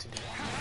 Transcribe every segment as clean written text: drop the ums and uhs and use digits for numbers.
to do one.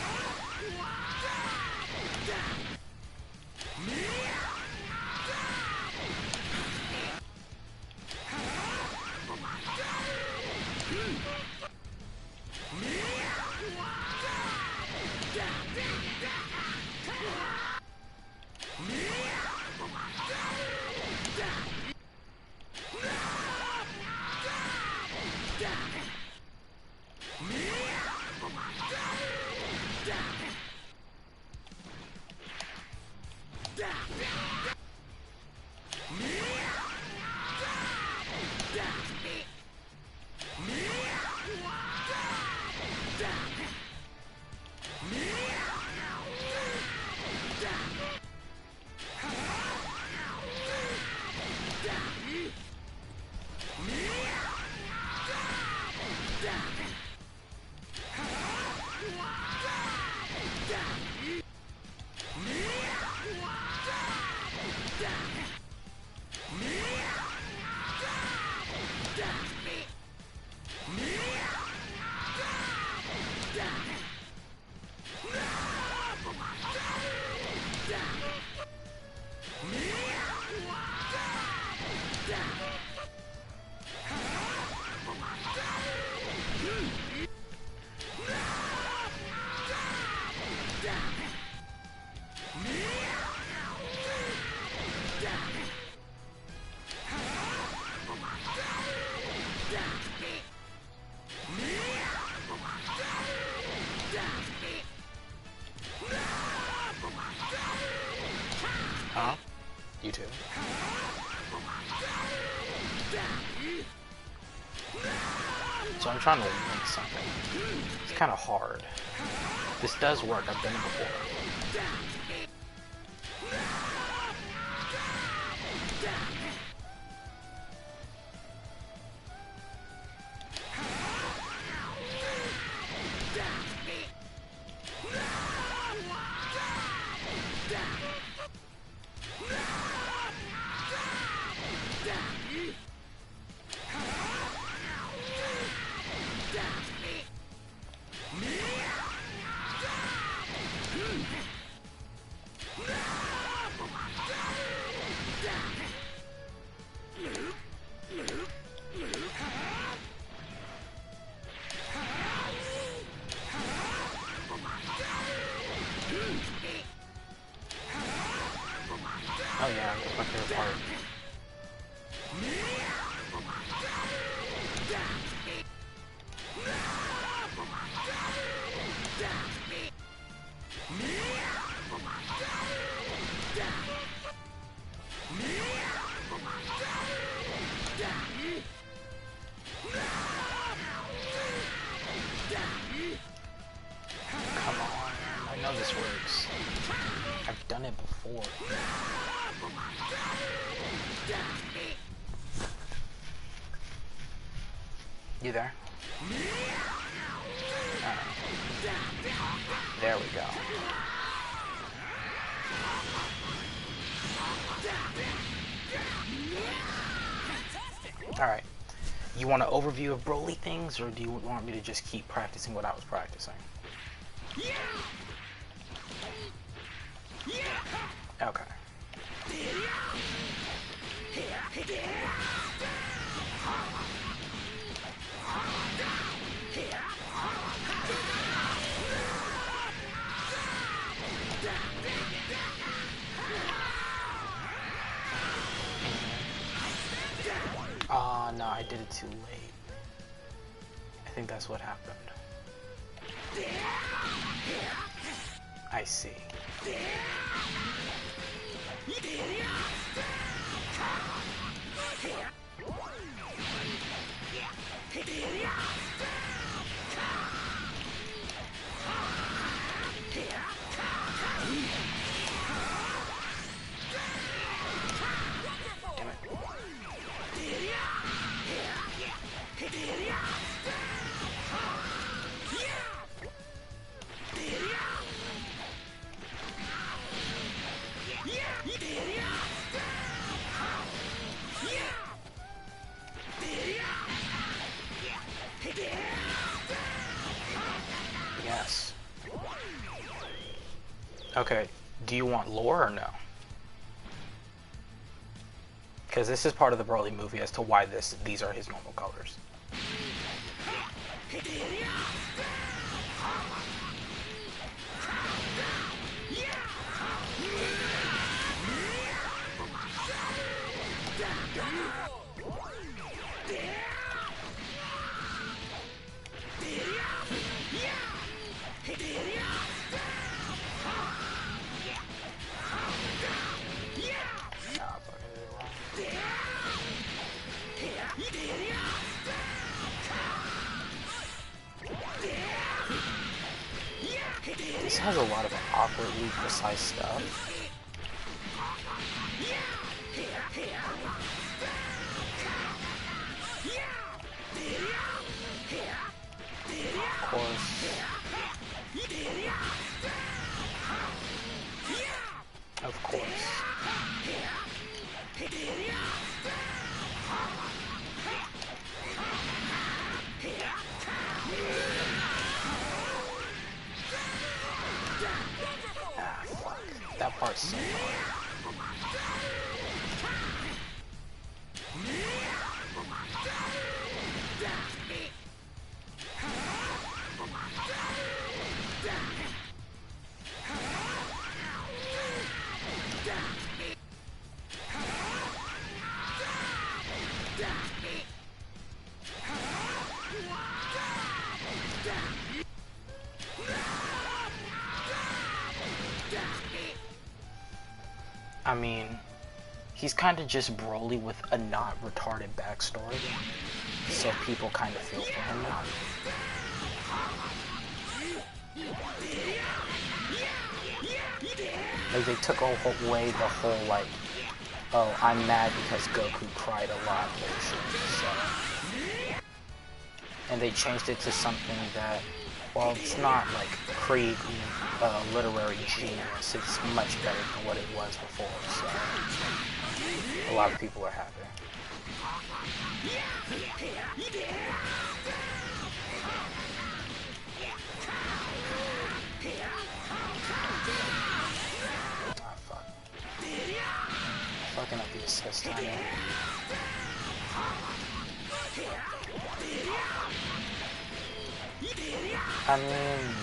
Huh? You too. So I'm trying to link something. It's kind of hard. This does work. I've done it before. Oh yeah, that's my favorite part. Come on, I know this works. I've done it before. You there? There we go. Alright. You want an overview of BROLY things, or do you want me to just keep practicing what I was practicing? Okay. No, I did it too late. I think that's what happened. I see. Yes. Okay, do you want lore or no? Because this is part of the Broly movie as to why these are his normal colors. This has a lot of awkwardly precise stuff. Of course. Of course. Ah, fuck. That part's so hard. I mean, he's kind of just Broly with a not retarded backstory, so people kind of feel for him now. Like, they took away the whole, like, oh, I'm mad because Goku cried a lot bullshit, so. And they changed it to something that, well, it's not like creating literary genius, it's much better than what it was before, so a lot of people are happy. Oh, fuck. Fucking up the assist timing. I mean,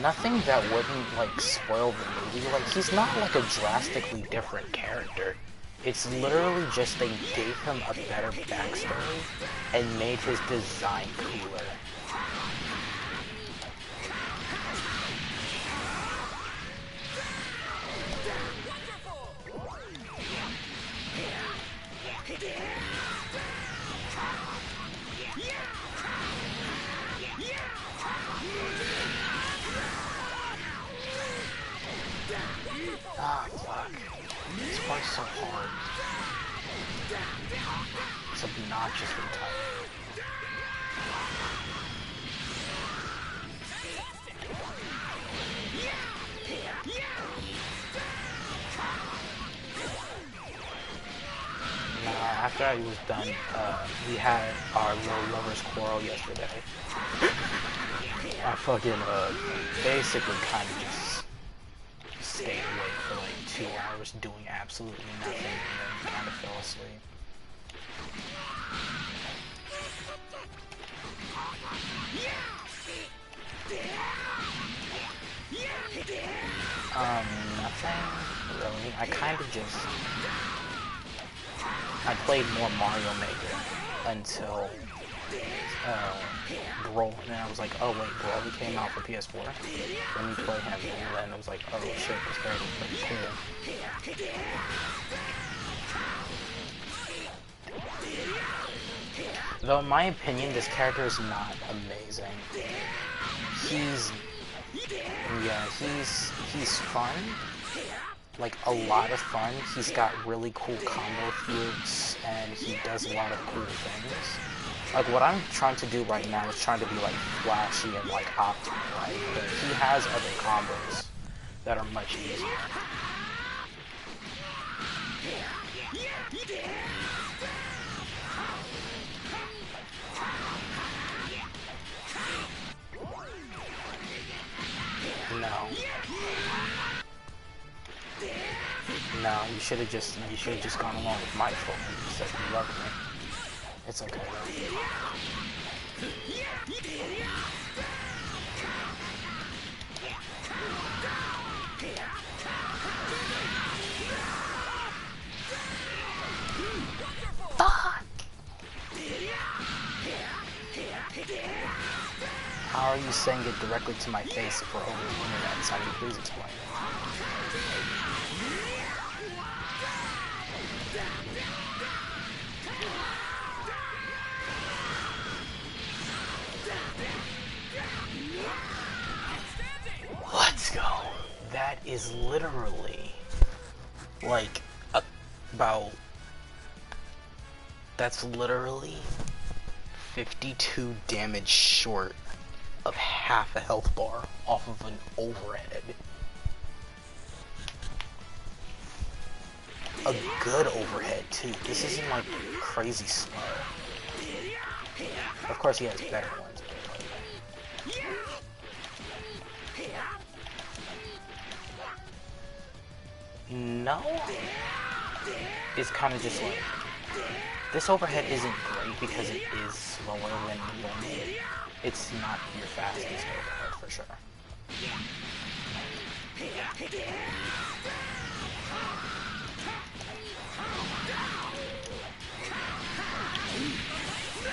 nothing that wouldn't, like, spoil the movie. Like, he's not, like, a drastically different character. It's literally just they gave him a better backstory and made his design cooler. Ah, fuck. This part's so hard. It's obnoxiously tight. After I was done, we had our little lovers quarrel yesterday. I fucking, basically kind of just stayed awake for like 2 hours doing absolutely nothing and then kind of fell asleep. Nothing really. I kind of just... I played more Mario Maker until Broly, and then I was like, oh wait, Broly came out for PS4. Let me play him, and then I was like, oh shit, this character's pretty cool. Though in my opinion, this character is not amazing. He's fun. Like, a lot of fun. He's got really cool combo fruits, and he does a lot of cool things. Like, what I'm trying to do right now is trying to be, like, flashy and, like, optimal, right? But he has other combos that are much easier. No. No, you should have just gone along with my fault when you said you loved me. It's okay. Fuck! How are you saying it directly to my face if we're over the internet? Sonny, please explain. Let's go. That is literally like that's literally 52 damage short of half a health bar off of an overhead. A good overhead too. This isn't like crazy slow. Of course he has better ones. No? It's kind of just like, this overhead isn't great because it is slower than normal. It's not your fastest overhead for sure.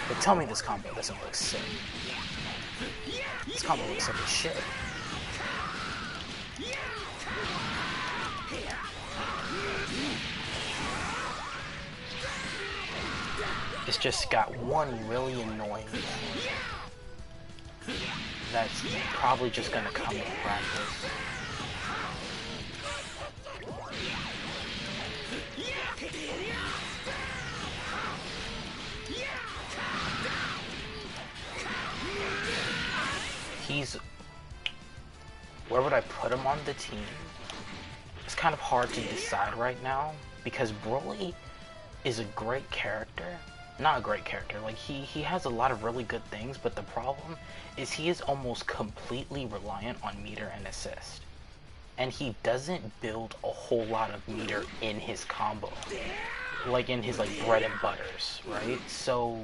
But tell me this combo doesn't look sick. This combo looks sick as shit. It's just got one really annoying thing that's probably just gonna come with practice. Where would I put him on the team? It's kind of hard to decide right now because BROLY is a great character. Not a great character, like he has a lot of really good things, but the problem is he is almost completely reliant on meter and assist. And he doesn't build a whole lot of meter in his combo. Like in his like bread and butters, right? So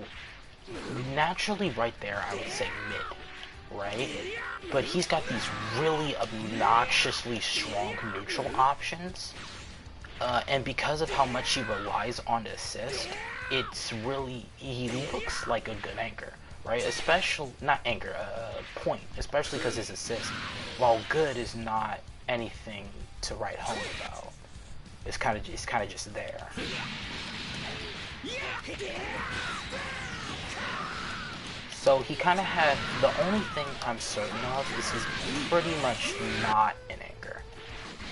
naturally right there I would say mid, right? But he's got these really obnoxiously strong neutral options. And because of how much he relies on assist, it's really, he looks like a good anchor, right? Especially, not anchor, point, especially because his assist, while good, is not anything to write home about. It's kind of just there. So he kind of had, the only thing I'm certain of is he's pretty much not an anchor.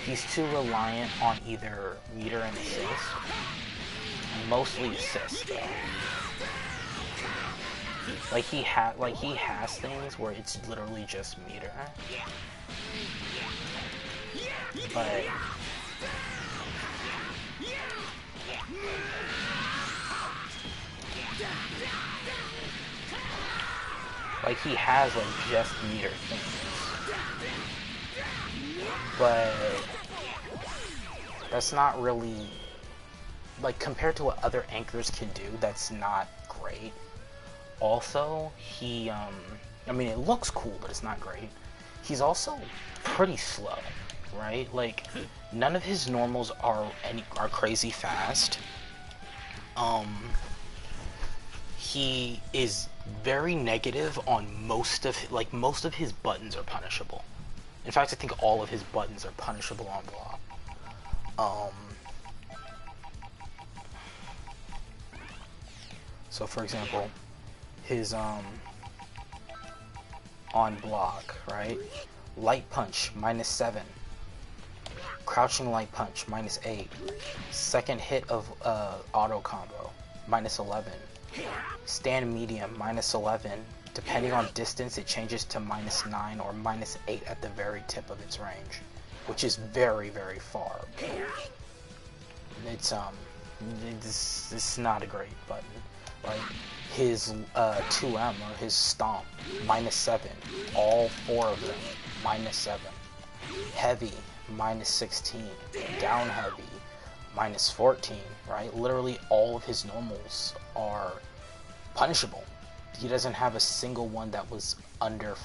He's too reliant on either meter and assist. Mostly assist though. Like he has things where it's literally just meter. But like he has like just meter things. But that's not really, like, compared to what other anchors can do, that's not great. Also, he, I mean, it looks cool, but it's not great. He's also pretty slow, right? Like, none of his normals are crazy fast. He is very negative on most of his buttons are punishable. In fact, I think all of his buttons are punishable on block. So for example, his on block, right? Light punch -7, crouching light punch -8, second hit of auto combo -11, stand medium -11. Depending on distance, it changes to -9 or -8 at the very tip of its range, which is very, very far. It's this is not a great button. Like his 2M or his stomp -7, all 4 of them -7. heavy, minus 16, down heavy, minus 14, right? Literally all of his normals are punishable. He doesn't have a single one that was under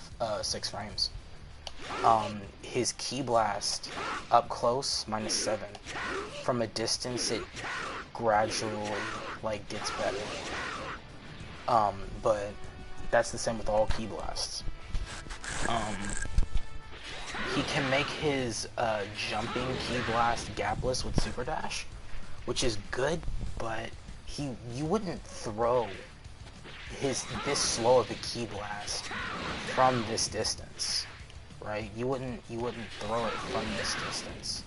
6 frames. His Ki Blast, up close, minus 7. From a distance, it gradually, like, gets better. But that's the same with all Ki Blasts. He can make his jumping Ki Blast gapless with Super Dash, which is good, but you wouldn't throw this slow of a Ki Blast from this distance, right? You wouldn't throw it from this distance.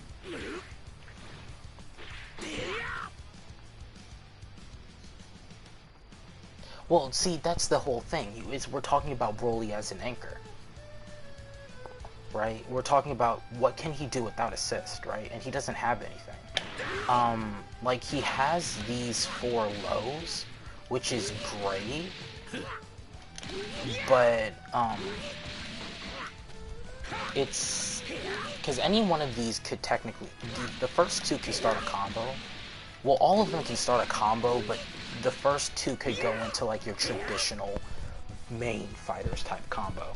Well, see, that's the whole thing. We're talking about BROLY as an anchor, right? We're talking about what can he do without assist, right? And he doesn't have anything. Like, he has these 4 lows, which is great, but it's because any one of these could technically, the first 2 can start a combo. Well, all of them can start a combo, but the first 2 could go into like your traditional main fighters type combo,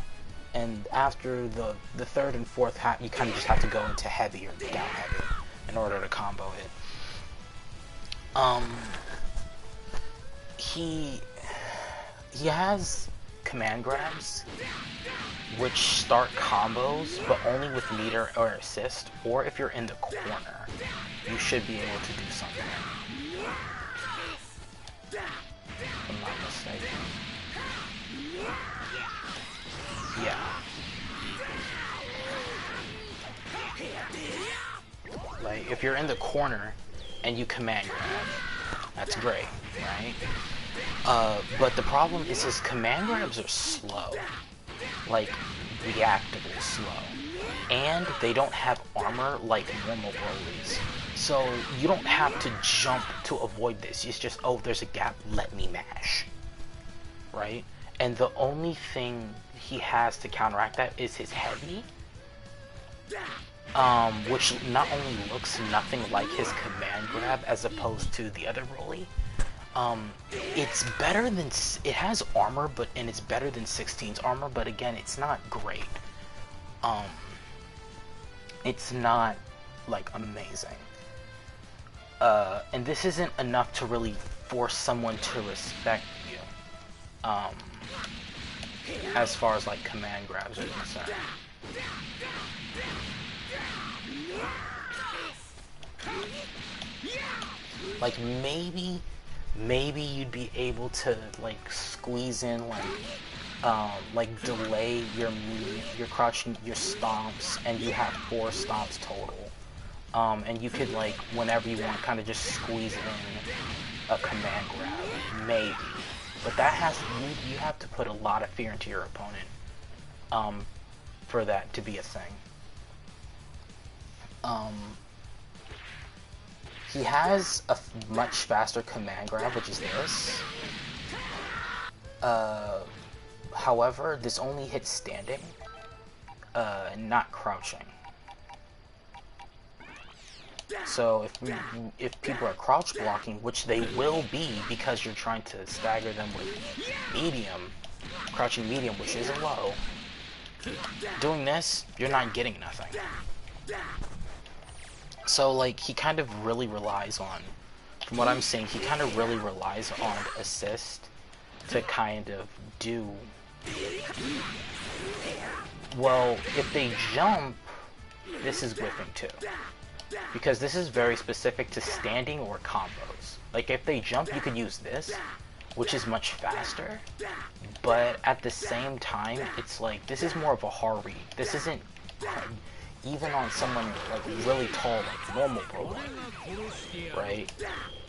and after the 3rd and 4th you kind of just have to go into heavy or down heavy in order to combo it. He has command grabs which start combos, but only with meter or assist, or if you're in the corner, you should be able to do something. If I'm not mistaken. Yeah. Like, if you're in the corner and you command grab, that's great, right? But the problem is his command grabs are slow. Like, reactively slow. And they don't have armor like normal Brolys. So you don't have to jump to avoid this. It's just, oh, there's a gap, let me mash. Right? And the only thing he has to counteract that is his heavy. Which not only looks nothing like his command grab as opposed to the other Broly. It's better than, it has armor, and it's better than 16's armor, but again, it's not great. It's not, like, amazing. And this isn't enough to really force someone to respect you, as far as, like, command grabs are concerned. Like, maybe you'd be able to, like, squeeze in, like delay your crouching, your stomps, and you have 4 stomps total. And you could, like, whenever you want, kind of just squeeze in a command grab, maybe. But that you have to put a lot of fear into your opponent, for that to be a thing. He has a much faster command grab, which is this. However, this only hits standing, not crouching. So if people are crouch blocking, which they will be because you're trying to stagger them with medium, crouching medium, which is a low, doing this, you're not getting nothing. So, like, he kind of really relies on, from what I'm seeing, he kind of really relies on assist to kind of do, well, if they jump, this is whiffing too. Because this is very specific to standing or combos. Like, if they jump, you could use this, which is much faster, but at the same time, it's like, this is more of a hard read. This isn't, even on someone, like, really tall, like normal Broly, right?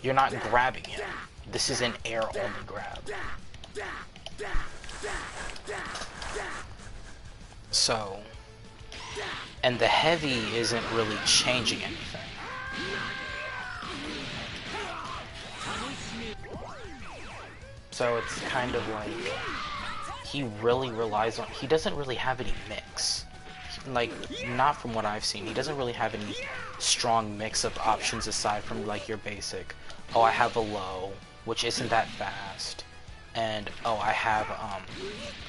You're not grabbing him. This is an air-only grab. So, and the heavy isn't really changing anything. So it's kind of like, he really relies on, he doesn't really have any mix. like, not from what I've seen. He doesn't really have any strong mix-up options aside from, like, your basic, oh, I have a low, which isn't that fast, and, oh, I have,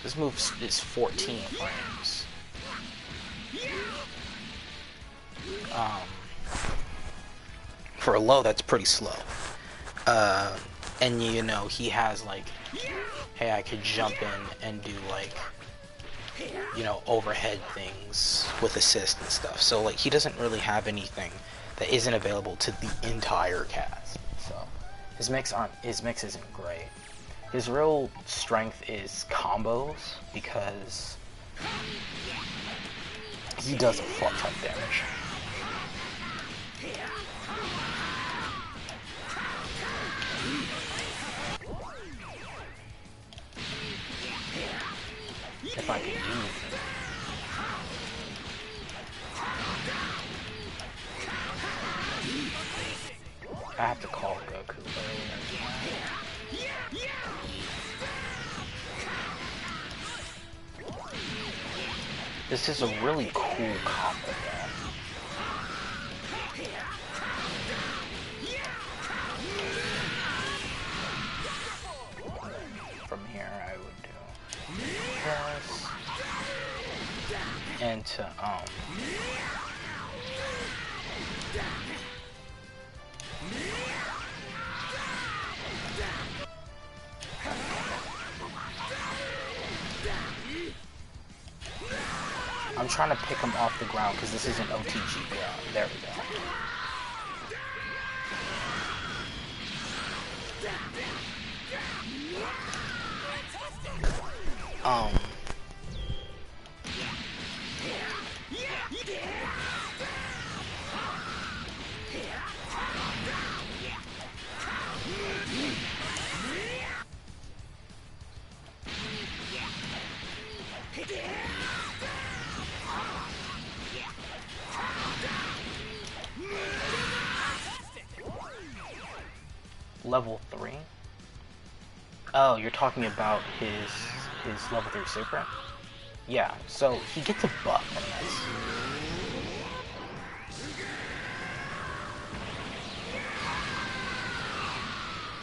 this move is 14 frames. For a low, that's pretty slow. And, you know, he has, like, hey, I could jump in and do, like, you know, overhead things with assist and stuff. So, like, he doesn't really have anything that isn't available to the entire cast. So, his mix isn't great. His real strength is combos, because he does a fuck ton of damage. If I can use it. I have to call Goku earlier. This is a really cool combo, though. From here, I would do this, and to I'm trying to pick him off the ground because this isn't OTG ground. There we go. Level 3? Oh, you're talking about his level 3 super? Yeah, so he gets a buff from this.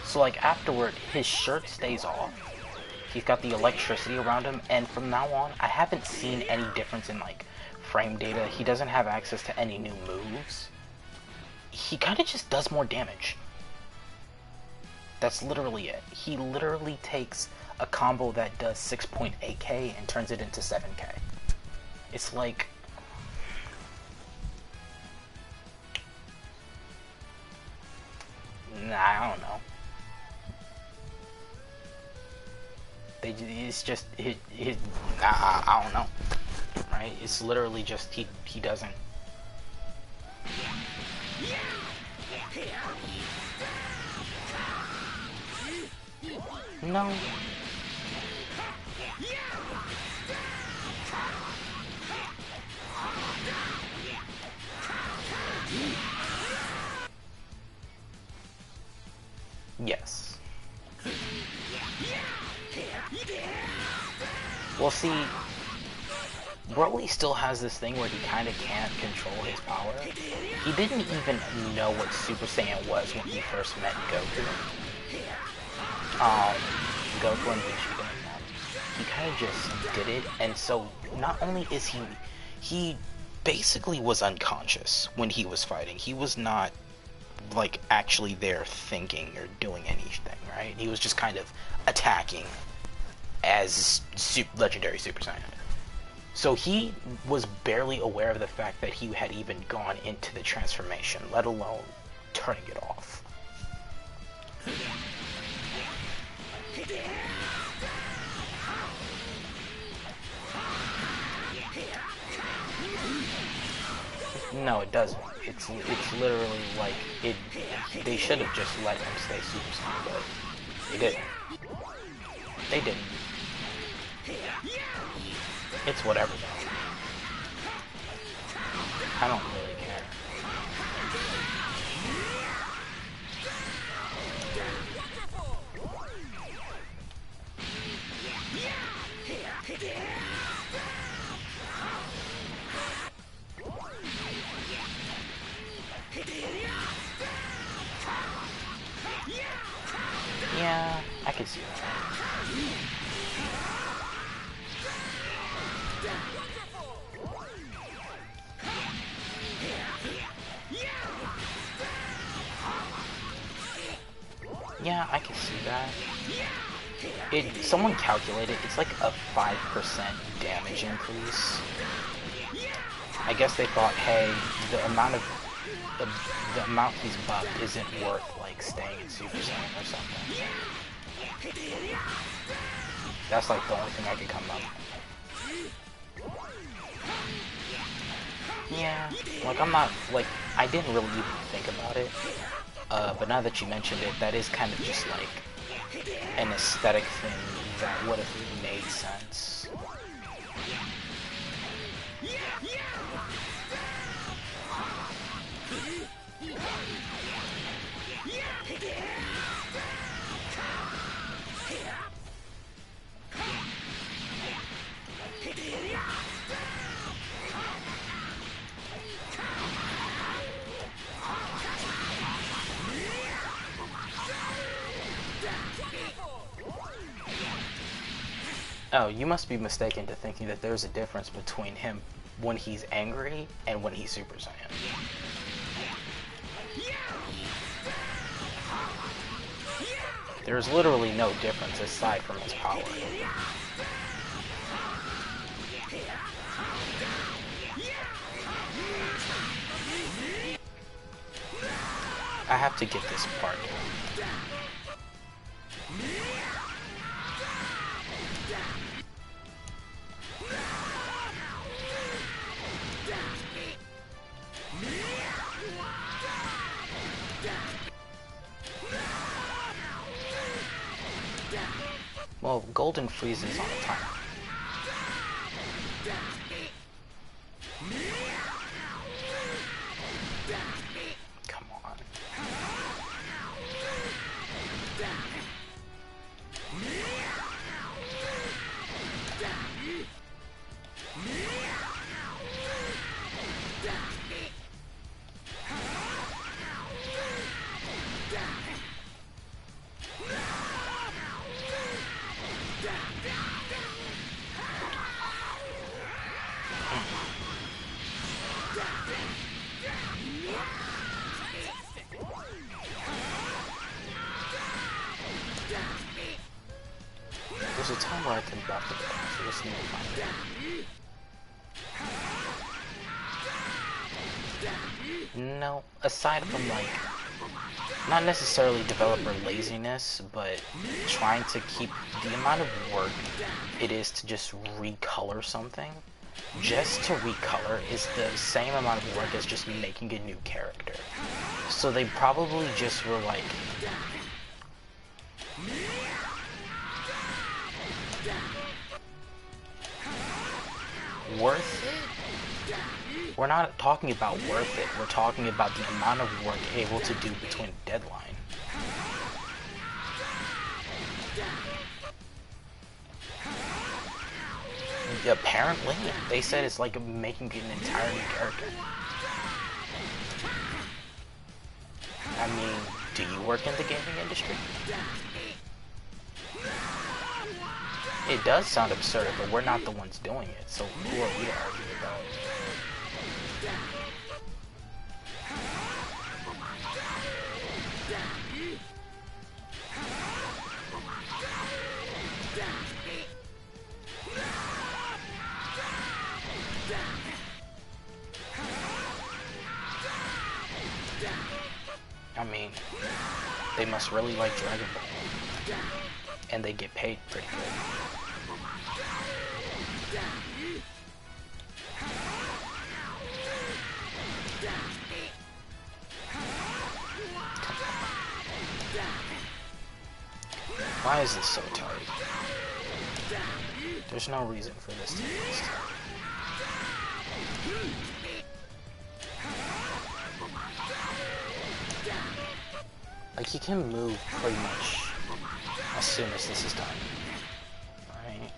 So, like, afterward, his shirt stays off. He's got the electricity around him, and from now on, I haven't seen any difference in, like, frame data. He doesn't have access to any new moves. He kind of just does more damage. That's literally it. He literally takes a combo that does 6.8k and turns it into 7k. It's like... Nah, I don't know. It's just... I don't know. Right? It's literally just... He doesn't... No. Yes. Well, see, BROLY still has this thing where he kind of can't control his power. He didn't even know what Super Saiyan was when he first met Goku. Goku and Vegeta and them. He kind of just did it, and so not only is he basically was unconscious when he was fighting. He was not, like, actually there thinking or doing anything, right? He was just kind of attacking as Legendary Super Saiyan. So he was barely aware of the fact that he had even gone into the transformation, let alone turning it off. No, it doesn't. It's literally like it. They should have just let him stay Super Saiyan, but they didn't. They didn't. It's whatever though. I don't really care. see that. Yeah, I can see that. Someone calculated, it's like a 5% damage increase. I guess they thought, hey, the amount he's buffed isn't worth like staying in Super Saiyan or something. That's like the only thing I could come up with. Yeah, like I'm not, like, I didn't really even think about it. But now that you mentioned it, that is kind of just like an aesthetic thing that would have made sense. Oh, you must be mistaken to thinking that there's a difference between him when he's angry and when he's Super Saiyan. There's literally no difference aside from his power. I have to get this part down. Well, Golden freezes on a timer. Come on. There's a time where I can buff it, so let's need to find it. No, aside from like, not necessarily developer laziness, but trying to keep the amount of work it is to just recolor something. Just to recolor is the same amount of work as just making a new character. So they probably just were like, worth it? We're not talking about worth it, we're talking about the amount of work able to do between a deadline. Apparently, they said it's like making an entire new character. I mean, do you work in the gaming industry? It does sound absurd, but we're not the ones doing it, so who are we to argue about? I mean, they must really like Dragon Ball, and they get paid pretty good. Why is this so tight? There's no reason for this to be this tight. Like, he can move pretty much as soon as this is done. Right?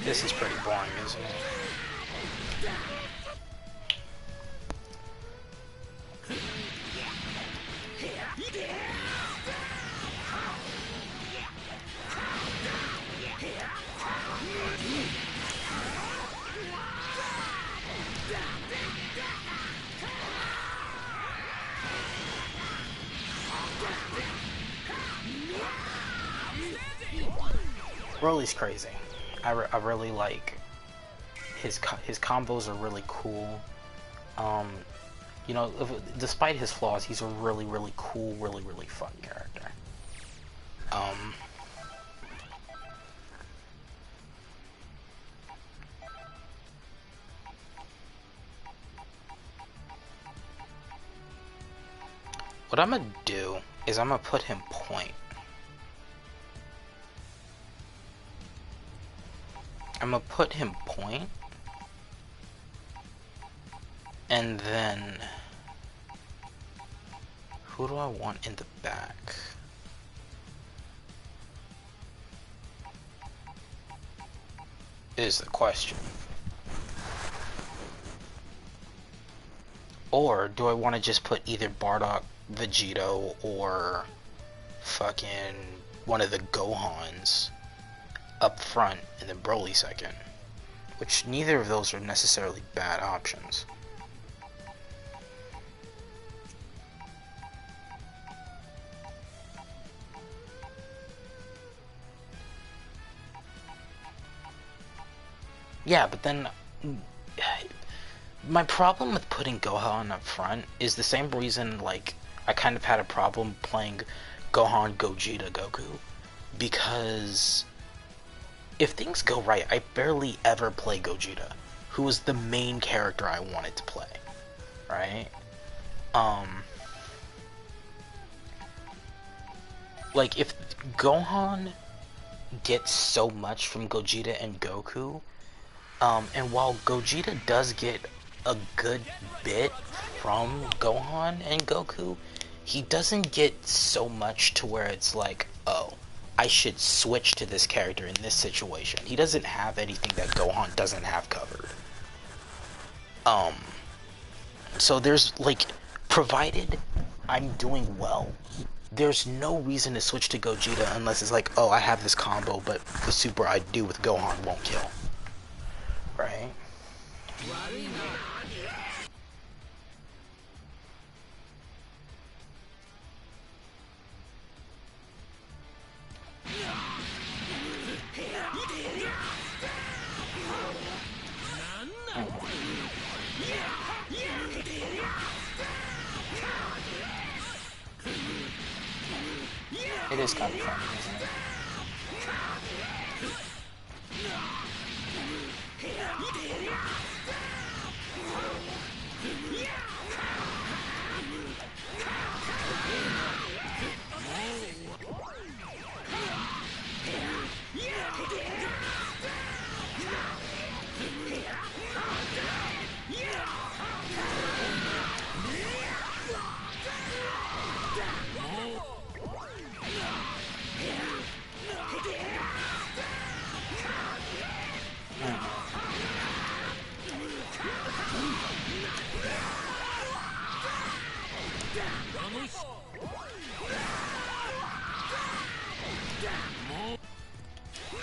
This is pretty boring, isn't it? Broly's crazy. I really like his combos are really cool. You know, despite his flaws, he's a really cool, really fun character. What I'm gonna do is I'm gonna put him point. I'm gonna put him point, and then who do I want in the back? Is the question. Or do I want to just put either Bardock, Vegito, or fucking one of the Gohans up front and then Broly second? Which neither of those are necessarily bad options. Yeah, but then my problem with putting Gohan up front is the same reason, like, I kind of had a problem playing Gohan, Gogeta, Goku. Because if things go right, I barely ever play Gogeta, who was the main character I wanted to play, right? Like, if Gohan gets so much from Gogeta and Goku, and while Gogeta does get a good bit from Gohan and Goku, he doesn't get so much to where it's like, oh, I should switch to this character in this situation. He doesn't have anything that Gohan doesn't have covered. So there's, like, provided I'm doing well, there's no reason to switch to Gogeta unless it's like, oh, I have this combo, but the super I do with Gohan won't kill. Right? It is kind of funny, isn't it?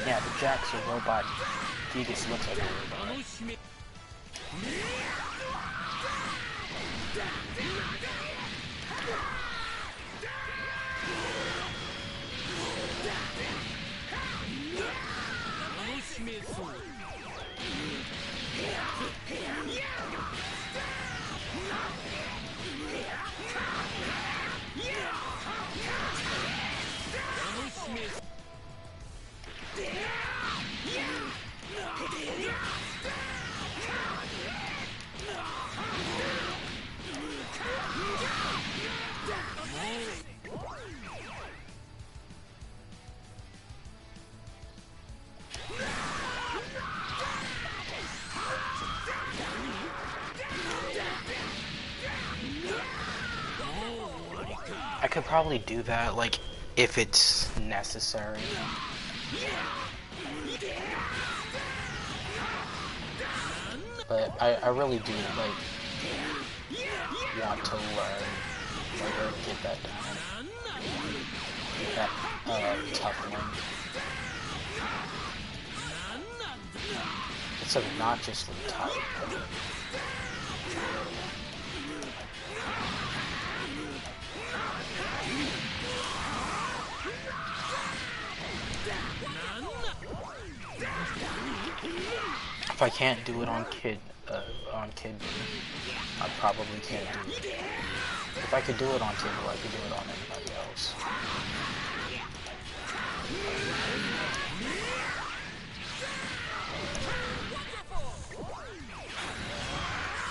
Yeah, the Jack's a robot. Gigas looks like a robot. I could probably do that, like, if it's necessary. But I really do, like, want to learn, like, or get that down. That, tough one. It's obnoxiously tight. If I can't do it on Kid, I probably can't do it. If I could do it on Kid, I could do it on anybody else.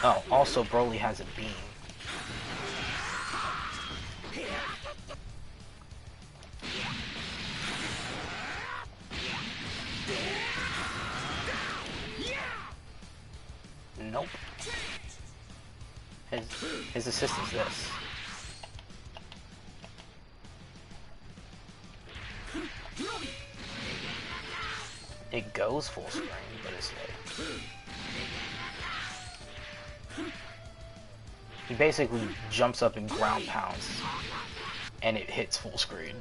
Oh, also Broly has a beam. Nope. His assist is this. It goes full screen, but it's like... He basically jumps up and ground pounds, and it hits full screen.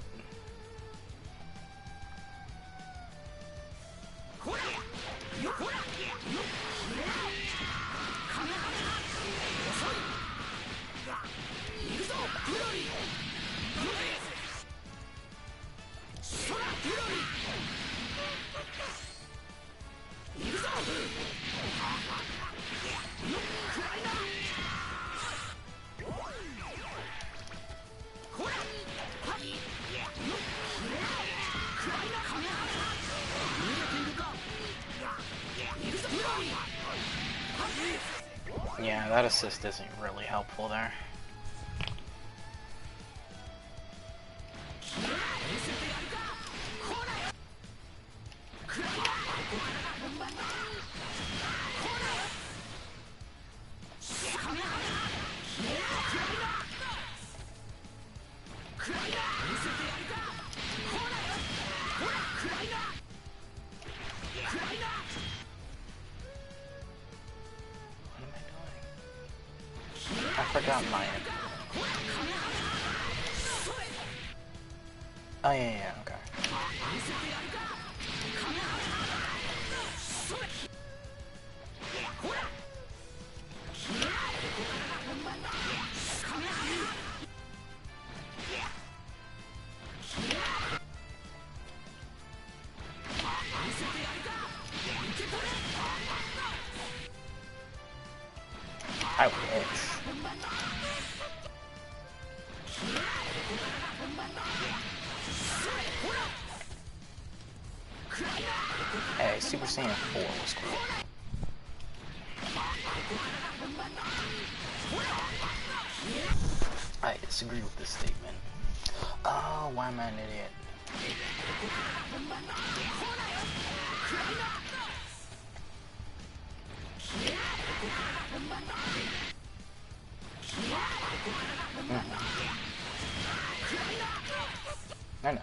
Yeah, that assist isn't really helpful there. I forgot my... Oh yeah, okay. I wish. Hey, Super Saiyan 4 was cool. I disagree with this statement. Oh, why am I an idiot? I know.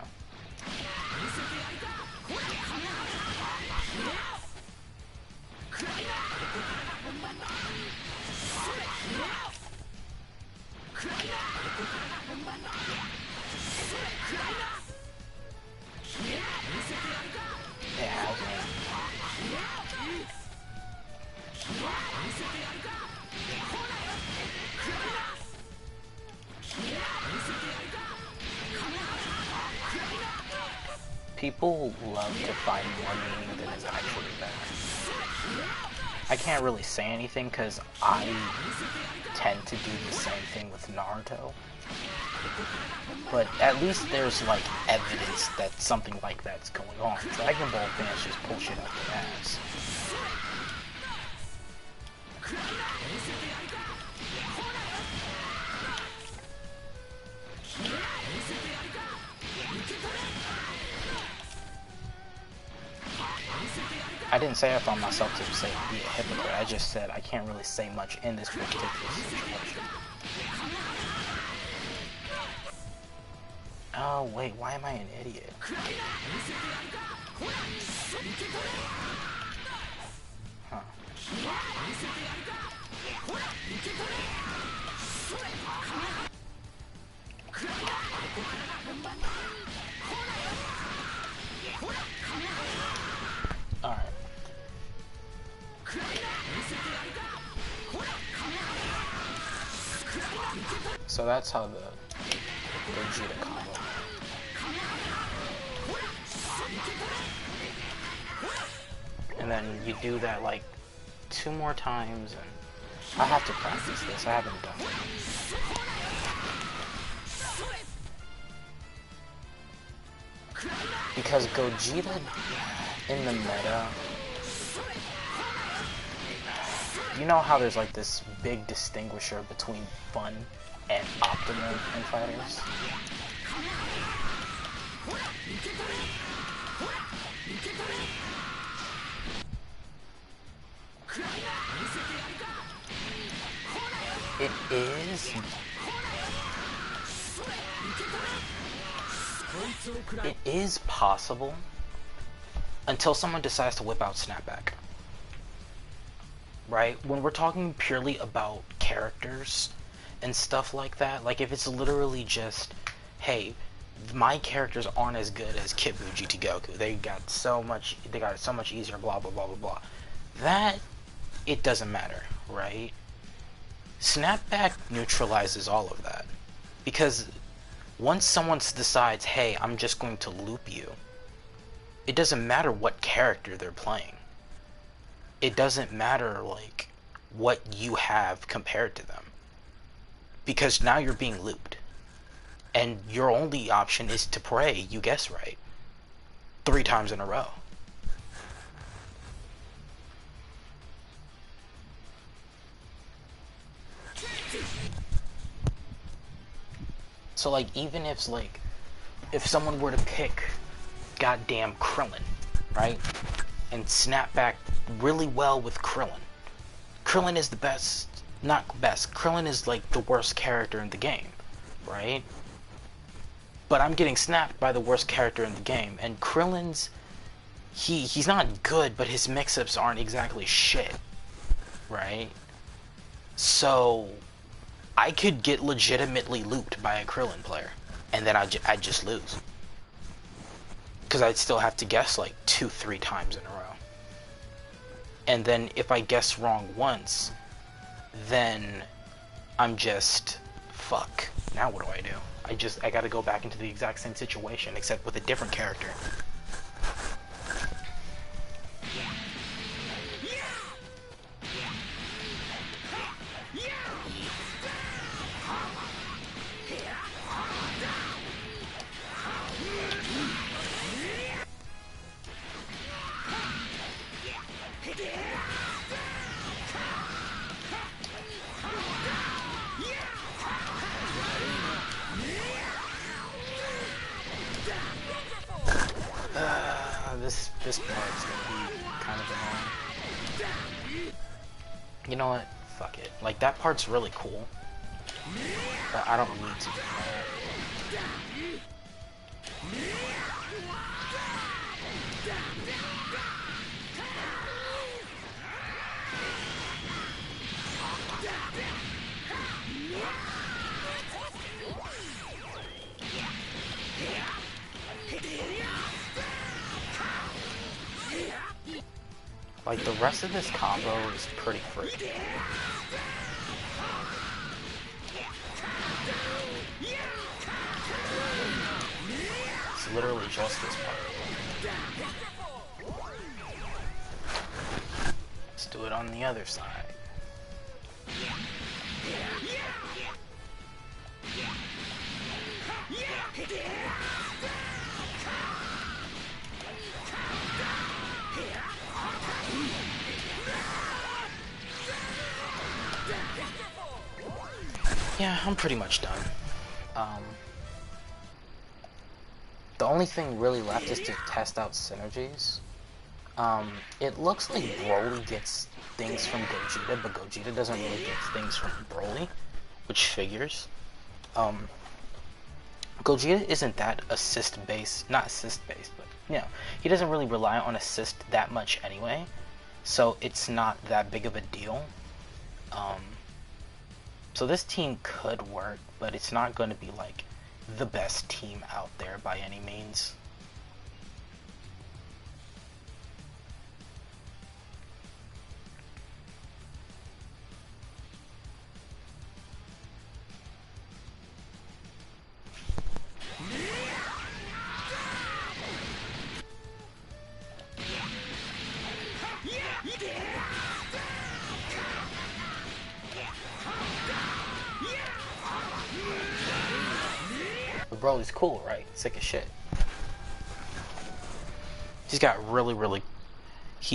It hasn't. People love to find more meaning than is actually there. I can't really say anything because I tend to do the same thing with Naruto. But at least there's like evidence that something like that's going on. Dragon Ball fans just pull shit out their ass. I didn't say I found myself to say be a hypocrite. I just said I can't really say much in this particular situation. Oh wait, why am I an idiot? Huh. Alright. So that's how the Gogeta combo. And then you do that like 2 more times, and I have to practice this. I haven't done it. Because Gogeta in the meta, you know how there's like this big distinguisher between fun and optimal in fighters? It is possible until someone decides to whip out Snapback. Right? When we're talking purely about characters and stuff like that, like if it's literally just, hey, my characters aren't as good as Kid Buu GT Goku. They got it so much easier, blah blah blah blah blah. That it doesn't matter, right? Snapback neutralizes all of that. Because once someone decides, hey, I'm just going to loop you, it doesn't matter what character they're playing. It doesn't matter, like, what you have compared to them. Because now you're being looped. And your only option is to pray you guess right 3 times in a row. So, like, even if someone were to pick goddamn Krillin, right? And snap back really well with Krillin. Krillin is the best, not best, Krillin is like the worst character in the game, right? But I'm getting snapped by the worst character in the game, and Krillin's, he's not good, but his mix-ups aren't exactly shit, right? So I could get legitimately looped by a Krillin player, and then I'd just lose. Because I'd still have to guess like 2-3 times in a row. And then if I guess wrong once, then I'm just, fuck. Now what do I do? I gotta go back into the exact same situation, except with a different character. This part's gonna be kind of annoying. You know what? Fuck it. Like, that part's really cool, but I don't need to do that. Like, the rest of this combo is pretty free. It's literally just this part. Let's do it on the other side. Yeah, I'm pretty much done. The only thing really left is to test out synergies. It looks like BROLY gets things from Gogeta, but Gogeta doesn't really get things from BROLY, which figures. Gogeta isn't that assist based, not assist based, but you know, he doesn't really rely on assist that much anyway, so it's not that big of a deal. So this team could work, but it's not going to be like the best team out there by any means. But Broly's cool, right? Sick as shit. He's got really, really